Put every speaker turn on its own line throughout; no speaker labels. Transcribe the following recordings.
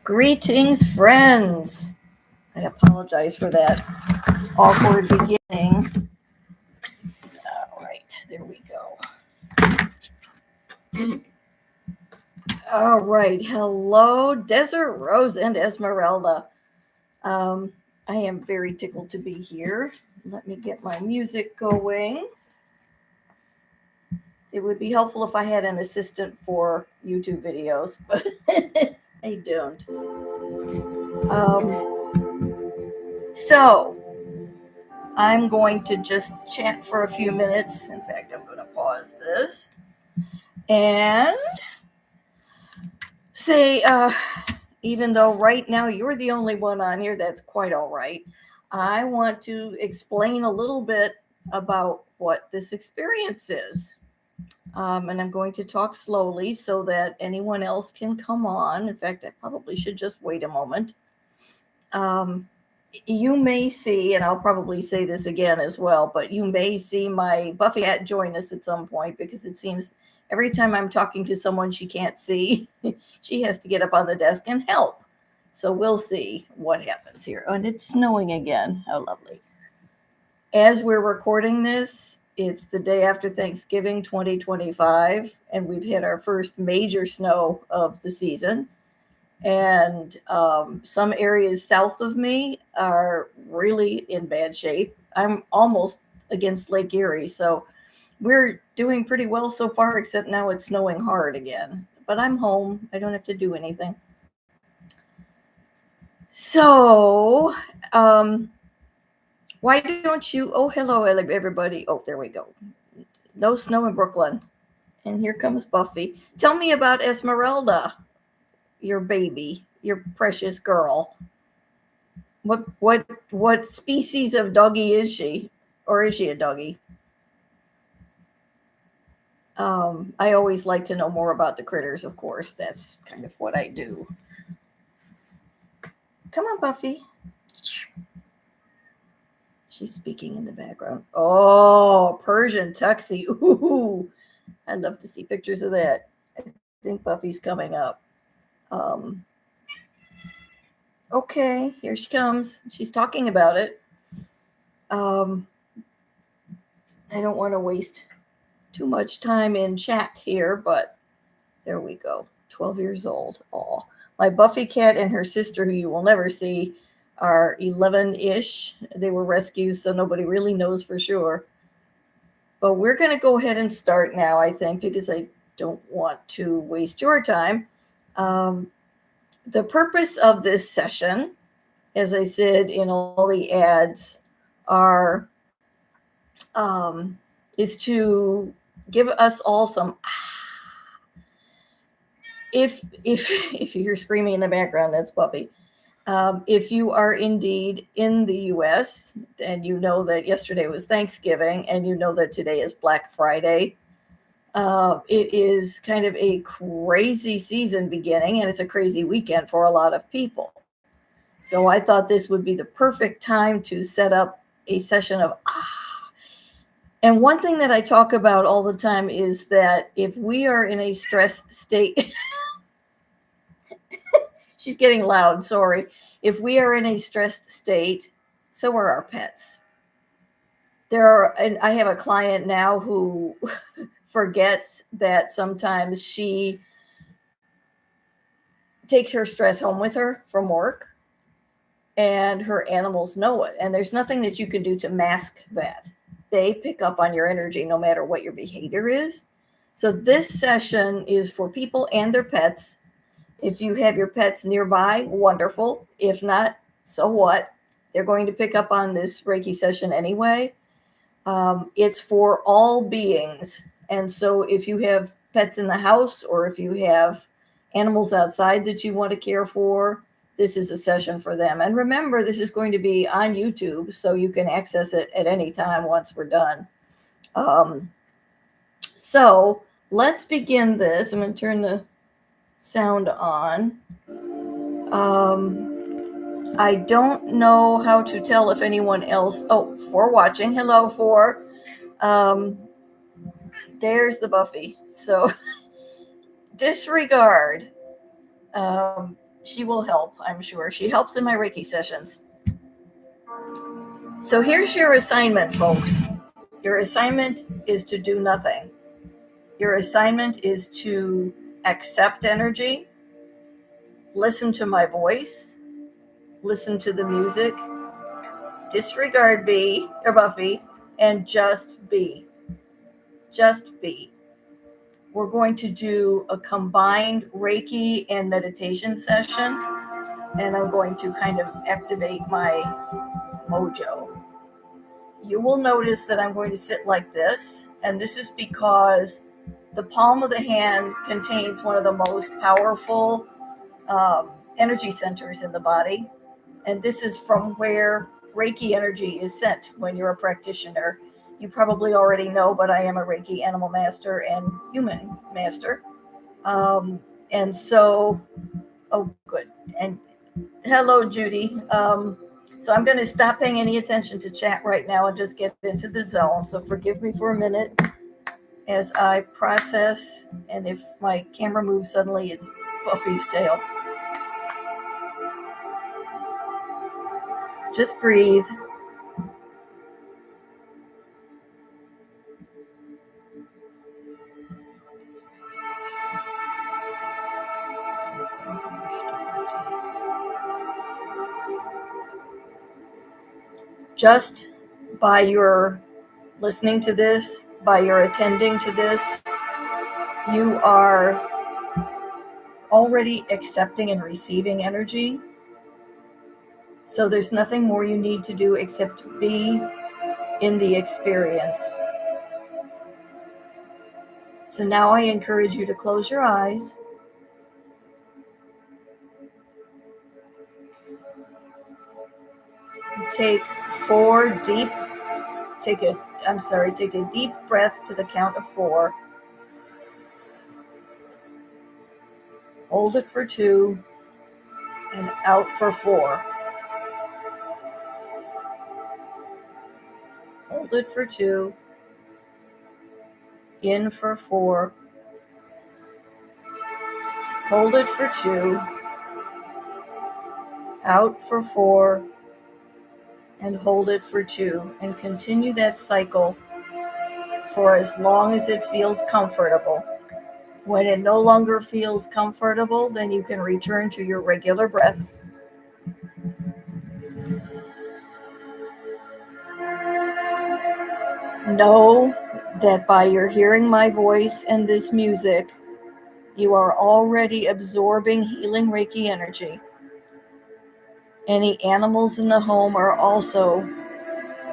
Greetings, friends. I apologize for that awkward beginning. All right, there we go. All right, hello, Desert Rose and Esmeralda. I am very tickled to be here. Let me get my music going. It would be helpful if I had an assistant for YouTube videos, but I don't. So I'm going to just chat for a few minutes. In fact, I'm going to pause this and say, even though right now you're the only one on here, that's quite all right. I want to explain a little bit about what this experience is. And I'm going to talk slowly so that anyone else can come on. In fact, I probably should just wait a moment. You may see, and I'll probably say this again as well, but you may see my Buffy cat join us at some point, because it seems every time I'm talking to someone she can't see, she has to get up on the desk and help. So we'll see what happens here. Oh, and it's snowing again. How lovely. As we're recording this, it's the day after Thanksgiving 2025, and we've hit our first major snow of the season. And some areas south of me are really in bad shape. I'm almost against Lake Erie, so we're doing pretty well so far, except now it's snowing hard again. But I'm home. I don't have to do anything. So, why don't you... Oh, hello, everybody. Oh, there we go. No snow in Brooklyn. And here comes Buffy. Tell me about Esmeralda, your baby, your precious girl. What species of doggy is she? Or is she a doggy? I always like to know more about the critters, of course. That's kind of what I do. Come on, Buffy. She's speaking in the background. Oh, Persian tuxie. Ooh, I'd love to see pictures of that. I think Buffy's coming up. Okay, here she comes. She's talking about it. I don't want to waste too much time in chat here, but there we go. 12 years old. Aw. My Buffy cat and her sister, who you will never see, are 11-ish. They were rescues, so nobody really knows for sure. But we're going to go ahead and start now, I think, because I don't want to waste your time. The purpose of this session, as I said in all the ads, is to give us all some... If you hear screaming in the background, that's Buffy. If you are indeed in the U.S. and you know that yesterday was Thanksgiving and you know that today is Black Friday, it is kind of a crazy season beginning, and it's a crazy weekend for a lot of people. So I thought this would be the perfect time to set up a session of And one thing that I talk about all the time is that if we are in a stress state... She's getting loud, sorry. If we are in a stressed state, so are our pets. And I have a client now who forgets that sometimes she takes her stress home with her from work, and her animals know it. And there's nothing that you can do to mask that. They pick up on your energy no matter what your behavior is. So this session is for people and their pets. If you have your pets nearby, wonderful. If not, so what? They're going to pick up on this Reiki session anyway. It's for all beings. And so if you have pets in the house, or if you have animals outside that you want to care for, this is a session for them. And remember, this is going to be on YouTube, so you can access it at any time once we're done. So let's begin this. I'm going to turn the sound on. I don't know how to tell if anyone else... Oh, for watching. Hello, for. There's the Buffy. So disregard. she will help, I'm sure. She helps in my Reiki sessions. So here's your assignment, folks. Your assignment is to do nothing. Your assignment is to accept energy, listen to my voice, listen to the music, disregard Buffy, and just be. Just be. We're going to do a combined Reiki and meditation session, and I'm going to kind of activate my mojo. You will notice that I'm going to sit like this, and this is because the palm of the hand contains one of the most powerful energy centers in the body, and this is from where Reiki energy is sent when you're a practitioner. You probably already know, but I am a Reiki animal master and human master. And so, oh, good. And hello, Judy. So I'm going to stop paying any attention to chat right now and just get into the zone. So forgive me for a minute as I process. And if my camera moves suddenly, it's Buffy's tail. Just breathe. Just by your listening to this, by your attending to this, you are already accepting and receiving energy. So there's nothing more you need to do except be in the experience. So now I encourage you to close your eyes. Take a deep breath to the count of 4. Hold it for 2 and out for 4. Hold it for 2, in for 4. Hold it for 2, out for 4, and hold it for 2. And continue that cycle for as long as it feels comfortable. When it no longer feels comfortable, then you can return to your regular breath. Know that by your hearing my voice and this music, you are already absorbing healing Reiki energy. Any animals in the home are also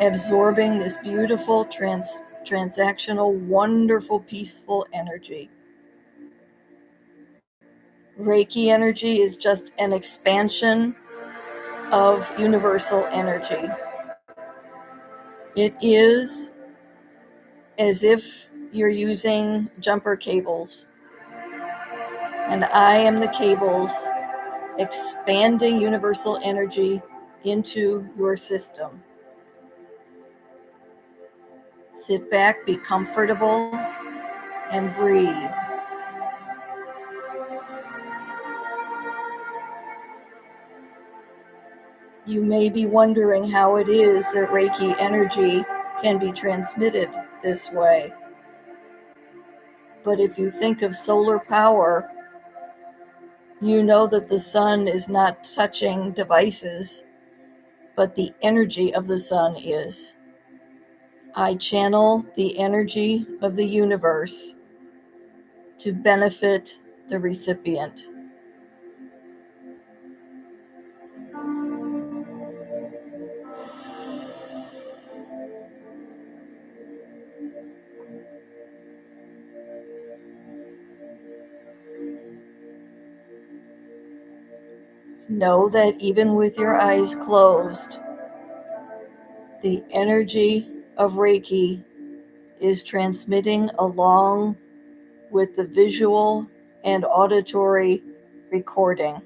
absorbing this beautiful, transactional, wonderful, peaceful energy. Reiki energy is just an expansion of universal energy. It is as if you're using jumper cables, and I am the cables expanding universal energy into your system. Sit back, be comfortable, and breathe. You may be wondering how it is that Reiki energy can be transmitted this way. But if you think of solar power, you know that the sun is not touching devices, but the energy of the sun is. I channel the energy of the universe to benefit the recipient. Know that even with your eyes closed, the energy of Reiki is transmitting along with the visual and auditory recording.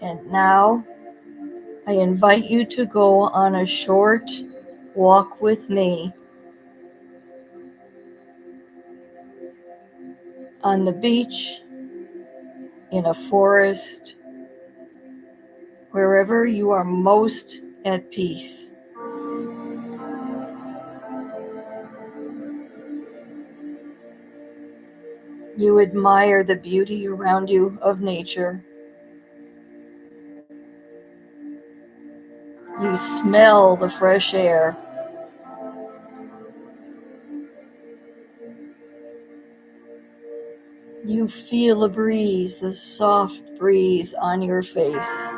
And now I invite you to go on a short walk with me on the beach, in a forest, wherever you are most at peace. You admire the beauty around you of nature. You smell the fresh air. You feel a breeze, the soft breeze on your face.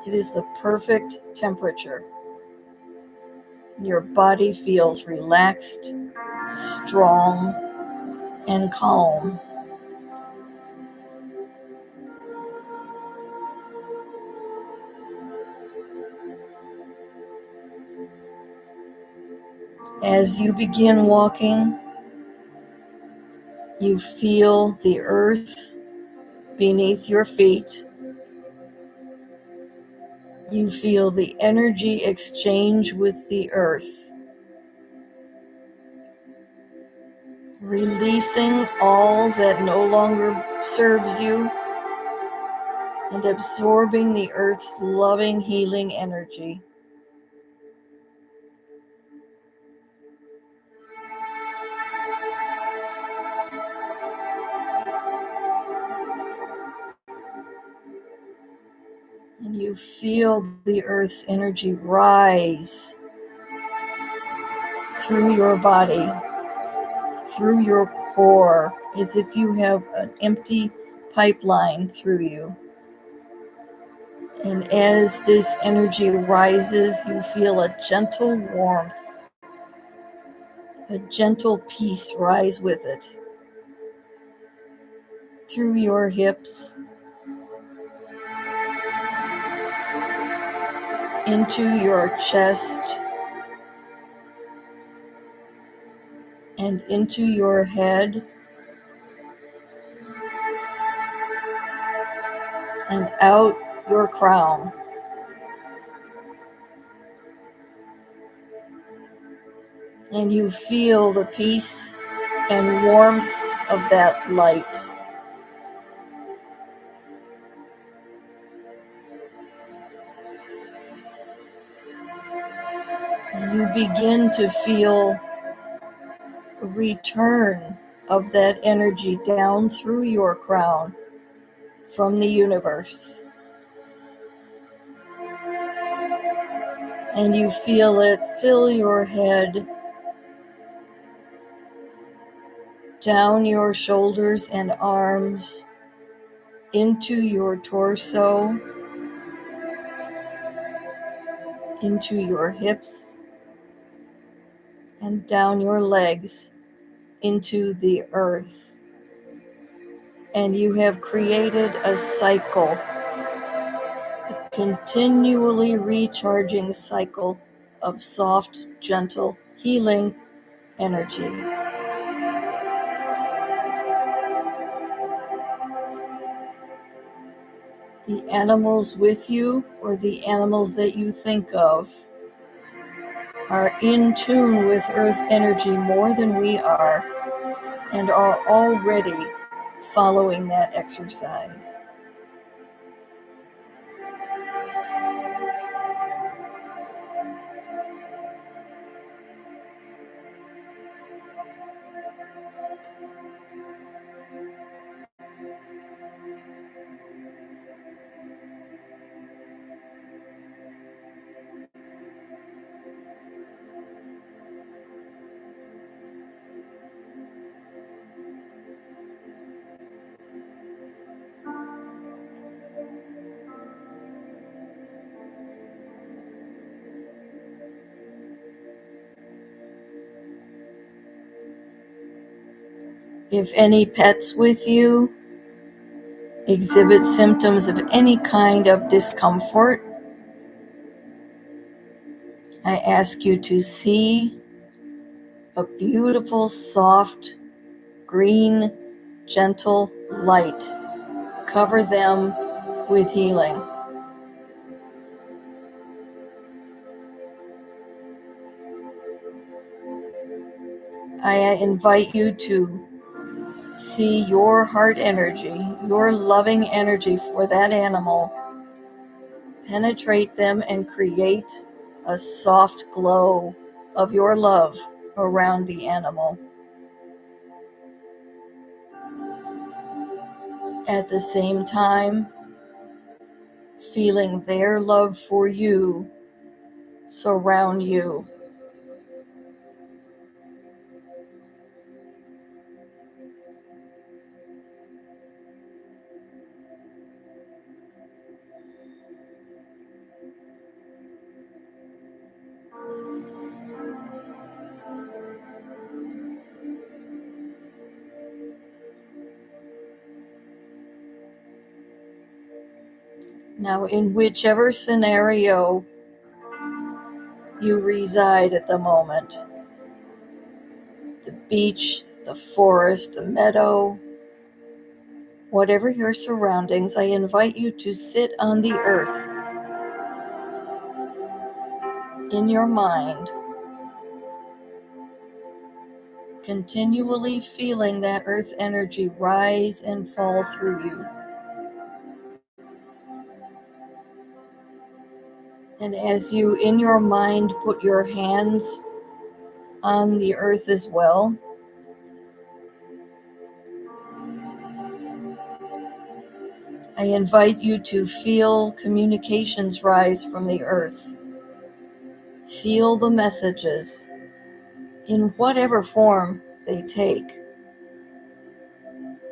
It is the perfect temperature. Your body feels relaxed, strong, and calm. As you begin walking, you feel the earth beneath your feet. You feel the energy exchange with the earth, releasing all that no longer serves you and absorbing the earth's loving, healing energy. And you feel the earth's energy rise through your body, through your core, as if you have an empty pipeline through you. And as this energy rises, you feel a gentle warmth, a gentle peace rise with it. Through your hips, into your chest, and into your head, and out your crown. And you feel the peace and warmth of that light. You begin to feel a return of that energy down through your crown from the universe. And you feel it fill your head, down your shoulders and arms, into your torso, into your hips, and down your legs into the earth. And you have created a cycle, a continually recharging cycle of soft, gentle, healing energy. The animals with you, or the animals that you think of, are in tune with earth energy more than we are, and are already following that exercise. If any pets with you exhibit symptoms of any kind of discomfort, I ask you to see a beautiful, soft, green, gentle light. Cover them with healing. I invite you to see your heart energy, your loving energy for that animal, penetrate them and create a soft glow of your love around the animal. At the same time, feeling their love for you surround you. Now, in whichever scenario you reside at the moment, the beach, the forest, the meadow, whatever your surroundings, I invite you to sit on the earth in your mind, continually feeling that earth energy rise and fall through you. And as you, in your mind, put your hands on the earth as well, I invite you to feel communications rise from the earth. Feel the messages in whatever form they take.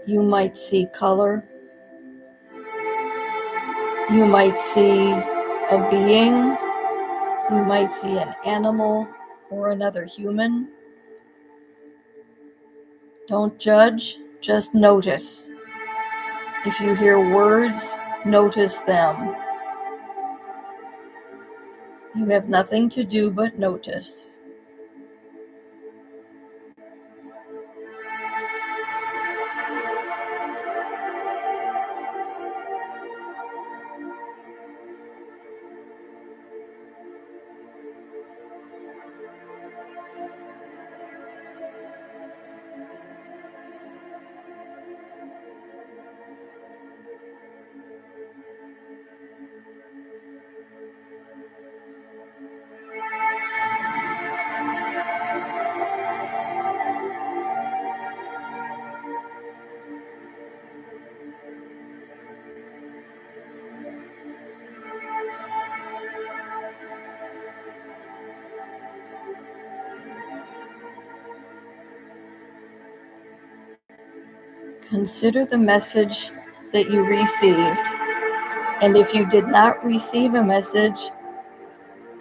You might see color. You might see a being. You might see an animal or another human. Don't judge, just notice. If you hear words, notice them. You have nothing to do but notice. Consider the message that you received. And if you did not receive a message,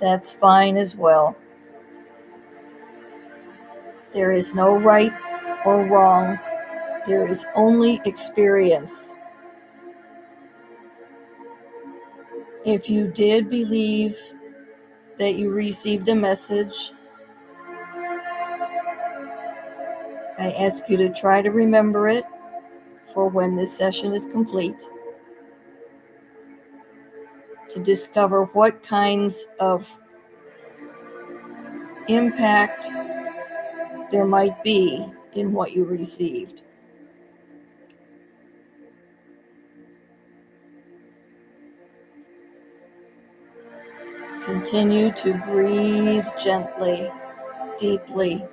that's fine as well. There is no right or wrong. There is only experience. If you did believe that you received a message, I ask you to try to remember it for when this session is complete, to discover what kinds of impact there might be in what you received. Continue to breathe gently, deeply.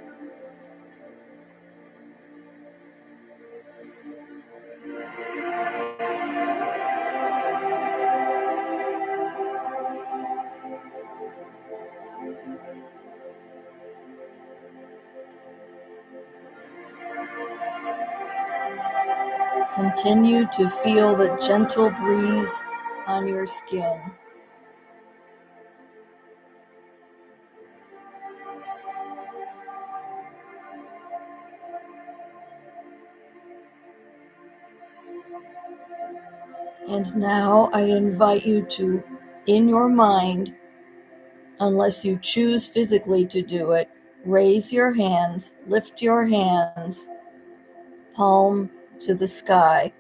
Continue to feel the gentle breeze on your skin. And now I invite you to, in your mind, unless you choose physically to do it, raise your hands, lift your hands, palm to the sky.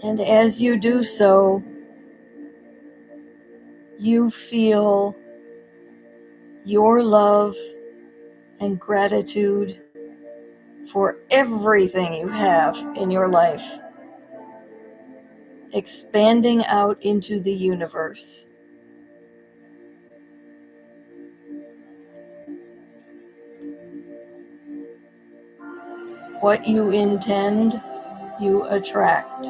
And as you do so, you feel your love and gratitude for everything you have in your life expanding out into the universe. What you intend, you attract.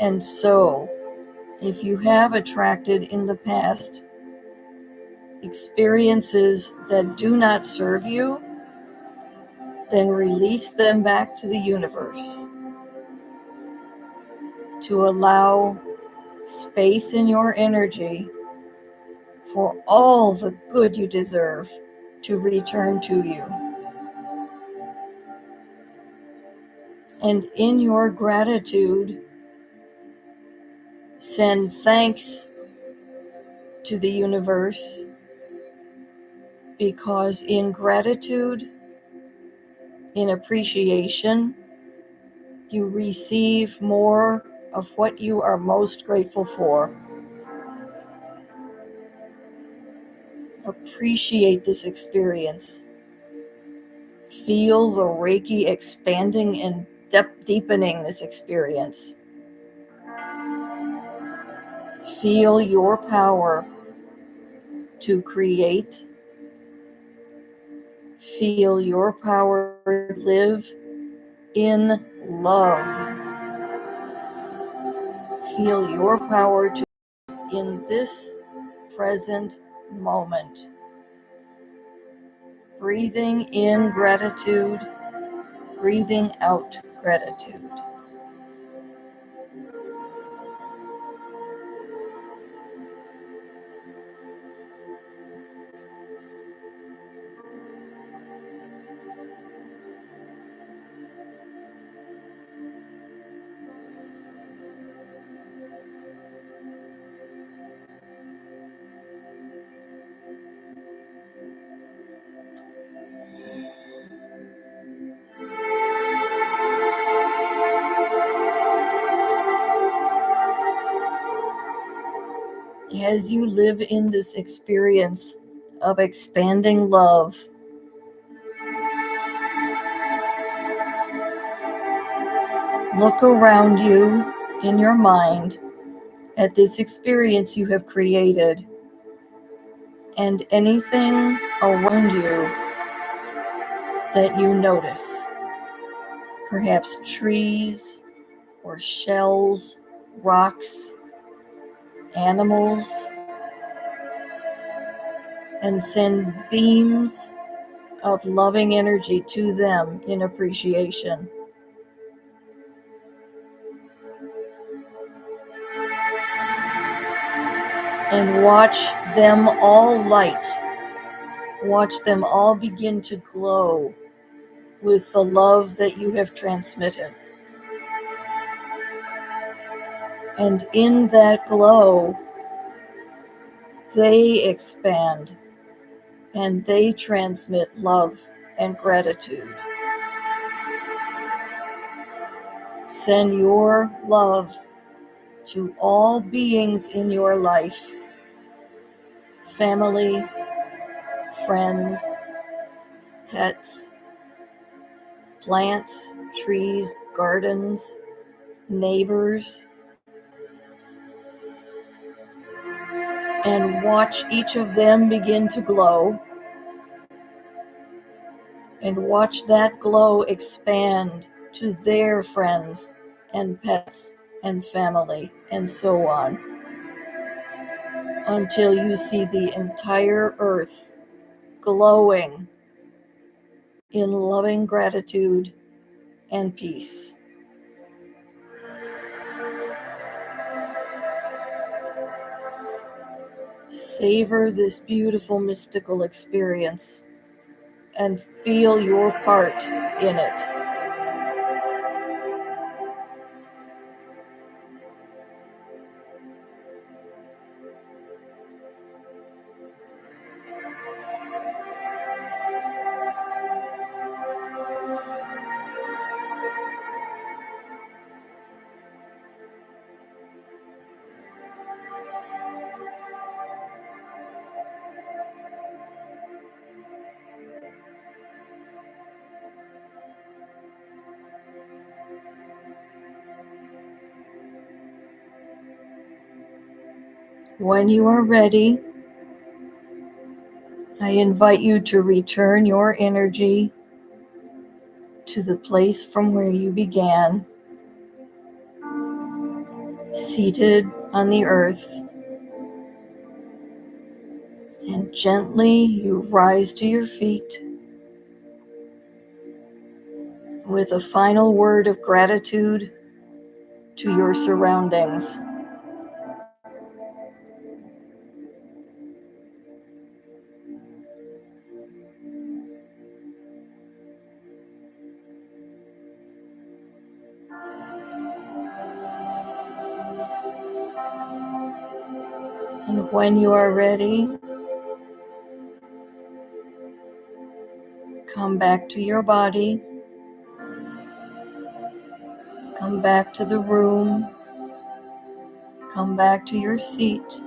And so, if you have attracted in the past experiences that do not serve you, then release them back to the universe to allow space in your energy for all the good you deserve to return to you. And in your gratitude, send thanks to the universe, because in gratitude, in appreciation, you receive more of what you are most grateful for. Appreciate this experience. Feel the Reiki expanding and deepening this experience. Feel your power to create. Feel your power to live in love. Feel your power to in this present moment. Breathing in gratitude, breathing out gratitude. As you live in this experience of expanding love, look around you in your mind at this experience you have created and anything around you that you notice. Perhaps trees or shells, rocks, animals, and send beams of loving energy to them in appreciation. And watch them all light. Watch them all begin to glow with the love that you have transmitted. And in that glow, they expand and they transmit love and gratitude. Send your love to all beings in your life, family, friends, pets, plants, trees, gardens, neighbors, and watch each of them begin to glow, and watch that glow expand to their friends and pets and family and so on, until you see the entire earth glowing in loving gratitude and peace. Savor this beautiful mystical experience and feel your part in it. When you are ready, I invite you to return your energy to the place from where you began, seated on the earth, and gently you rise to your feet with a final word of gratitude to your surroundings. And when you are ready, come back to your body, come back to the room, come back to your seat.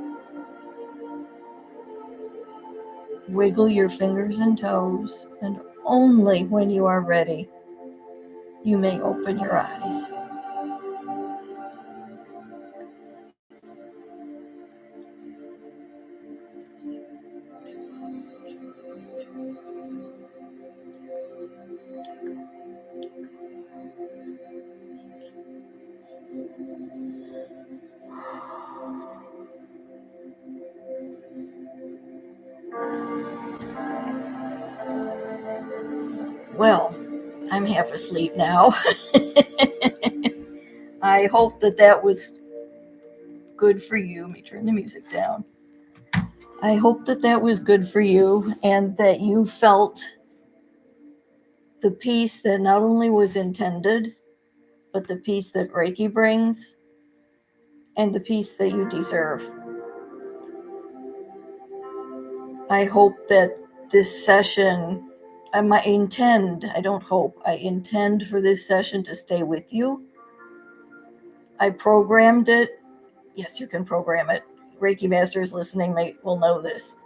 Wiggle your fingers and toes, and only when you are ready, you may open your eyes. Well, I'm half asleep now. I hope that was good for you. Let me turn the music down. I hope that was good for you and that you felt the peace that not only was intended, but the peace that Reiki brings and the peace that you deserve. I hope that this session, I intend for this session to stay with you. I programmed it. Yes, you can program it. Reiki Masters listening will know this.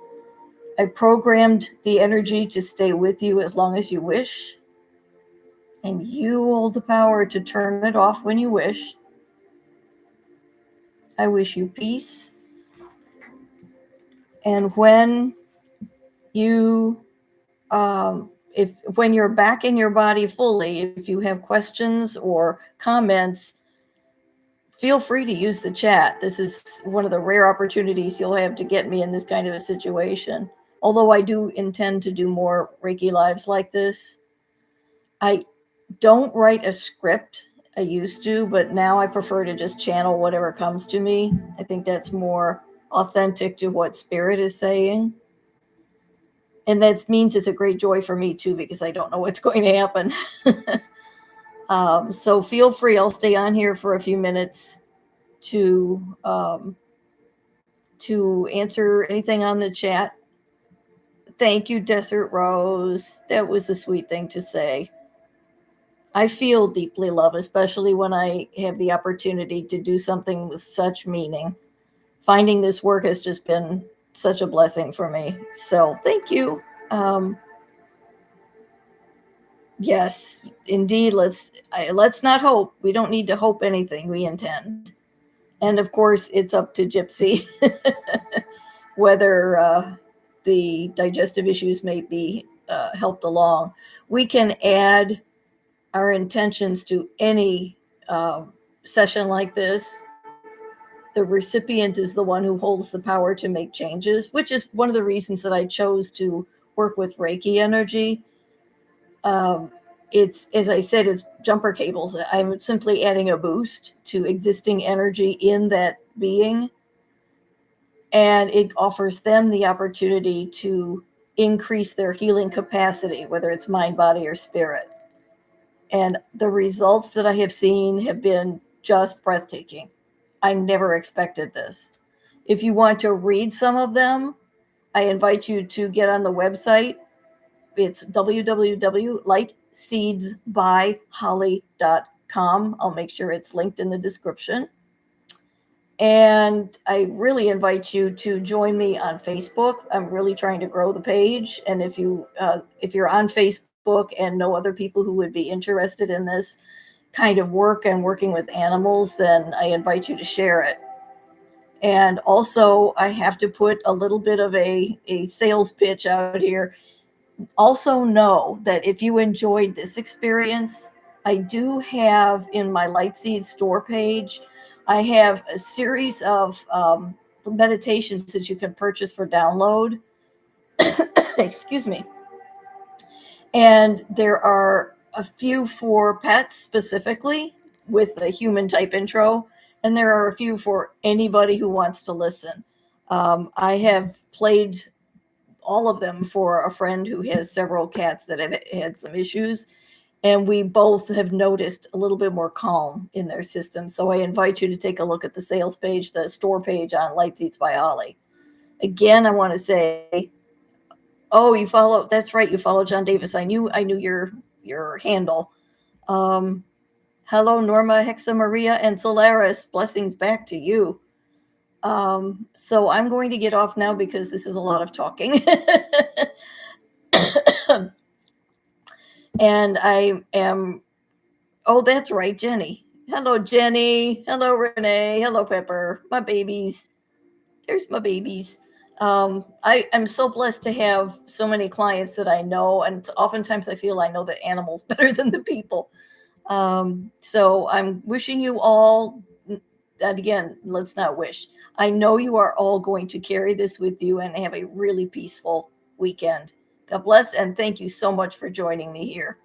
I programmed the energy to stay with you as long as you wish, and you hold the power to turn it off when you wish. I wish you peace. And when you when you're back in your body fully, if you have questions or comments, feel free to use the chat. This is one of the rare opportunities you'll have to get me in this kind of a situation. Although I do intend to do more Reiki lives like this. I don't write a script. I used to, but now I prefer to just channel whatever comes to me. I think that's more authentic to what Spirit is saying. And that means it's a great joy for me too, because I don't know what's going to happen. So feel free. I'll stay on here for a few minutes to answer anything on the chat. Thank you, Desert Rose. That was a sweet thing to say. I feel deeply loved, especially when I have the opportunity to do something with such meaning. Finding this work has just been such a blessing for me. So thank you. Yes, indeed. Let's not hope. We don't need to hope anything. We intend. And of course, it's up to Gypsy whether the digestive issues may be helped along. We can add our intentions to any session like this. The recipient is the one who holds the power to make changes, which is one of the reasons that I chose to work with Reiki energy. It's, as I said, it's jumper cables. I'm simply adding a boost to existing energy in that being, and it offers them the opportunity to increase their healing capacity, whether it's mind, body, or spirit. And the results that I have seen have been just breathtaking. I never expected this. If you want to read some of them, I invite you to get on the website. It's www.lightseedsbyholly.com. I'll make sure it's linked in the description. And I really invite you to join me on Facebook. I'm really trying to grow the page. And if you're on Facebook and know other people who would be interested in this kind of work and working with animals, then I invite you to share it. And also, I have to put a little bit of a sales pitch out here. Also, know that if you enjoyed this experience, I do have in my Lightseed store page, I have a series of meditations that you can purchase for download. Excuse me. And there are a few for pets specifically with a human type intro, and there are a few for anybody who wants to listen. I have played all of them for a friend who has several cats that have had some issues, and we both have noticed a little bit more calm in their system. So I invite you to take a look at the sales page, the store page on Light Seats by Holly. Again, I want to say, oh, you follow, that's right, you follow John Davis. I knew your handle. Um, Hello, Norma, Hexa Maria, and Solaris. Blessings back to you. So I'm going to get off now because this is a lot of talking. And I am, oh, that's right, Jenny. Hello, Jenny. Hello, Renee. Hello, Pepper. My babies. There's my babies. I am so blessed to have so many clients that I know, and oftentimes I feel I know the animals better than the people. So I'm wishing you all, and again, let's not wish. I know you are all going to carry this with you and have a really peaceful weekend. God bless, and thank you so much for joining me here.